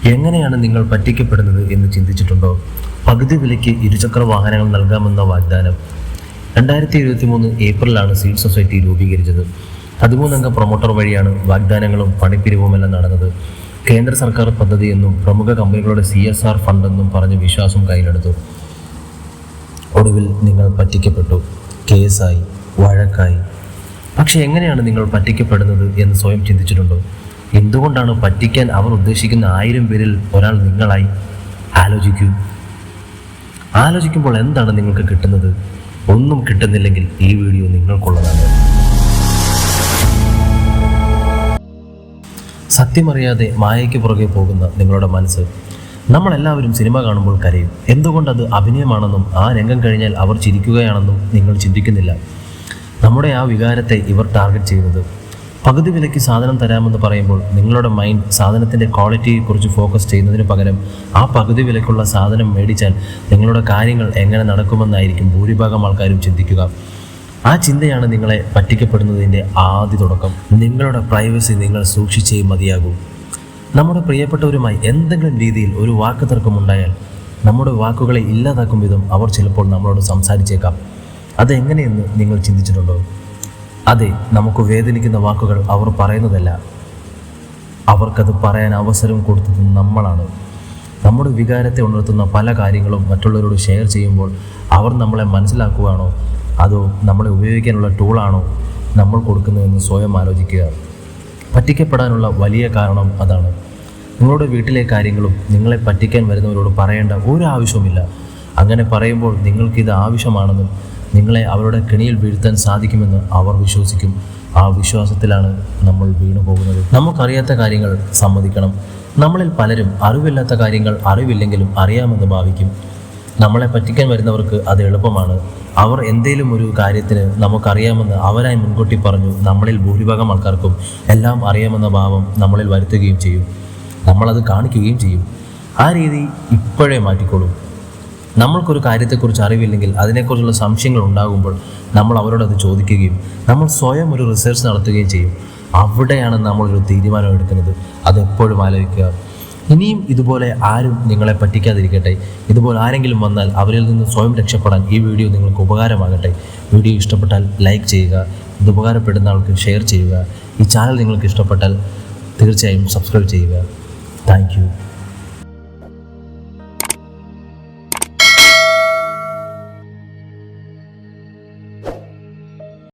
എങ്ങനെയാണ് നിങ്ങൾ പറ്റിക്കപ്പെടുന്നത് എന്ന് ചിന്തിച്ചിട്ടുണ്ടോ? പകുതി വിലയ്ക്ക് ഇരുചക്ര വാഹനങ്ങൾ നൽകാമെന്ന വാഗ്ദാനം. 2023 ഏപ്രിലാണ് സീഡ് സൊസൈറ്റി രൂപീകരിച്ചത്. 13-അംഗ പ്രൊമോട്ടർ വഴിയാണ് വാഗ്ദാനങ്ങളും പണിപ്പിരിവുമെല്ലാം നടന്നത്. കേന്ദ്ര സർക്കാർ പദ്ധതി എന്നും പ്രമുഖ കമ്പനികളുടെ CSR ഫണ്ടെന്നും പറഞ്ഞ് വിശ്വാസം കയ്യിലെടുത്തു. ഒടുവിൽ നിങ്ങൾ പറ്റിക്കപ്പെട്ടു. കേസായി, വഴക്കായി. പക്ഷെ എങ്ങനെയാണ് നിങ്ങൾ പറ്റിക്കപ്പെടുന്നത് എന്ന് സ്വയം ചിന്തിച്ചിട്ടുണ്ടോ? എന്തുകൊണ്ടാണ് പറ്റിക്കാൻ അവർ ഉദ്ദേശിക്കുന്ന 1000 പേരിൽ ഒരാൾ നിങ്ങളായി? ആലോചിക്കുമ്പോൾ എന്താണ് നിങ്ങൾക്ക് കിട്ടുന്നത്? ഒന്നും കിട്ടുന്നില്ലെങ്കിൽ ഈ വീഡിയോ നിങ്ങൾക്കുള്ളതാണ്. സത്യമറിയാതെ മായയ്ക്ക് പുറകെ പോകുന്ന നിങ്ങളുടെ മനസ്സ്. നമ്മളെല്ലാവരും സിനിമ കാണുമ്പോൾ കരയും. എന്തുകൊണ്ടത് അഭിനയമാണെന്നും ആ രംഗം കഴിഞ്ഞാൽ അവർ ചിരിക്കുകയാണെന്നും നിങ്ങൾ ചിന്തിക്കുന്നില്ല. നമ്മുടെ ആ വികാരത്തെ ഇവർ ടാർഗറ്റ് ചെയ്യുന്നത്. പകുതി വിലയ്ക്ക് സാധനം തരാമെന്ന് പറയുമ്പോൾ നിങ്ങളുടെ മൈൻഡ് സാധനത്തിൻ്റെ ക്വാളിറ്റിയെക്കുറിച്ച് ഫോക്കസ് ചെയ്യുന്നതിന് പകരം ആ പകുതി വിലയ്ക്കുള്ള സാധനം മേടിച്ചാൽ നിങ്ങളുടെ കാര്യങ്ങൾ എങ്ങനെ നടക്കുമെന്നായിരിക്കും ഭൂരിഭാഗം ആൾക്കാരും ചിന്തിക്കുക. ആ ചിന്തയാണ് നിങ്ങളെ പറ്റിക്കപ്പെടുന്നതിൻ്റെ ആദ്യ തുടക്കം. നിങ്ങളുടെ പ്രൈവസി നിങ്ങൾ സൂക്ഷിച്ചേ മതിയാകൂ. നമ്മുടെ പ്രിയപ്പെട്ടവരുമായി എന്തെങ്കിലും രീതിയിൽ ഒരു വാക്ക് തർക്കമുണ്ടായാൽ നമ്മുടെ വാക്കുകളെ ഇല്ലാതാക്കും വിധം അവർ ചിലപ്പോൾ നമ്മളോട് സംസാരിച്ചേക്കാം. അതെങ്ങനെയെന്ന് നിങ്ങൾ ചിന്തിച്ചിട്ടുണ്ടോ? അതെ, നമുക്ക് വേദനിക്കുന്ന വാക്കുകൾ അവർ പറയുന്നതല്ല, അവർക്കത് പറയാൻ അവസരം കൊടുത്തത് നമ്മളാണ്. നമ്മുടെ വികാരത്തെ ഉണർത്തുന്ന പല കാര്യങ്ങളും മറ്റുള്ളവരോട് ഷെയർ ചെയ്യുമ്പോൾ അവർ നമ്മളെ മനസ്സിലാക്കുകയാണോ അതോ നമ്മളെ ഉപയോഗിക്കാനുള്ള ടൂളാണോ നമ്മൾ കൊടുക്കുന്നതെന്ന് സ്വയം ആലോചിക്കുക. പറ്റിക്കപ്പെടാനുള്ള വലിയ കാരണം അതാണ്. നിങ്ങളുടെ വീട്ടിലെ കാര്യങ്ങളും നിങ്ങളെ പറ്റിക്കാൻ വരുന്നവരോട് പറയേണ്ട ഒരു ആവശ്യവുമില്ല. അങ്ങനെ പറയുമ്പോൾ നിങ്ങൾക്കിത് ആവശ്യമാണെന്നും നിങ്ങളെ അവരുടെ കെണിയിൽ വീഴ്ത്താൻ സാധിക്കുമെന്ന് അവർ വിശ്വസിക്കും. ആ വിശ്വാസത്തിലാണ് നമ്മൾ വീണു പോകുന്നത്. നമുക്കറിയാത്ത കാര്യങ്ങൾ സമ്മതിക്കണം. നമ്മളിൽ പലരും അറിവില്ലാത്ത കാര്യങ്ങൾ അറിവില്ലെങ്കിലും അറിയാമെന്ന് ഭാവിക്കും. നമ്മളെ പറ്റിക്കാൻ വരുന്നവർക്ക് അത് എളുപ്പമാണ്. അവർ എന്തേലും ഒരു കാര്യത്തിന് നമുക്കറിയാമെന്ന് അവരായി മുൻകൂട്ടി പറഞ്ഞു നമ്മളിൽ ഭൂരിഭാഗം ആൾക്കാർക്കും എല്ലാം അറിയാമെന്ന ഭാവം നമ്മളിൽ വരുത്തുകയും ചെയ്യും. നമ്മളത് കാണിക്കുകയും ചെയ്യും. ആ രീതി ഇപ്പോഴേ മാറ്റിക്കോളൂ. നമ്മൾക്കൊരു കാര്യത്തെക്കുറിച്ച് അറിവില്ലെങ്കിൽ അതിനെക്കുറിച്ചുള്ള സംശയങ്ങൾ ഉണ്ടാകുമ്പോൾ നമ്മൾ അവരോടത് ചോദിക്കുകയും നമ്മൾ സ്വയം ഒരു റിസർച്ച് നടത്തുകയും ചെയ്യും. അവിടെയാണ് നമ്മളൊരു തീരുമാനം എടുക്കുന്നത്. അതെപ്പോഴും ആലോചിക്കുക. ഇനിയും ഇതുപോലെ ആരും നിങ്ങളെ പറ്റിക്കാതിരിക്കട്ടെ. ഇതുപോലെ ആരെങ്കിലും വന്നാൽ അവരിൽ നിന്ന് സ്വയം രക്ഷപ്പെടാൻ ഈ വീഡിയോ നിങ്ങൾക്ക് ഉപകാരമാകട്ടെ. വീഡിയോ ഇഷ്ടപ്പെട്ടാൽ ലൈക്ക് ചെയ്യുക. ഇത് ഉപകാരപ്പെടുന്ന ആൾക്ക് ഷെയർ ചെയ്യുക. ഈ ചാനൽ നിങ്ങൾക്ക് ഇഷ്ടപ്പെട്ടാൽ തീർച്ചയായും സബ്സ്ക്രൈബ് ചെയ്യുക. Thank you.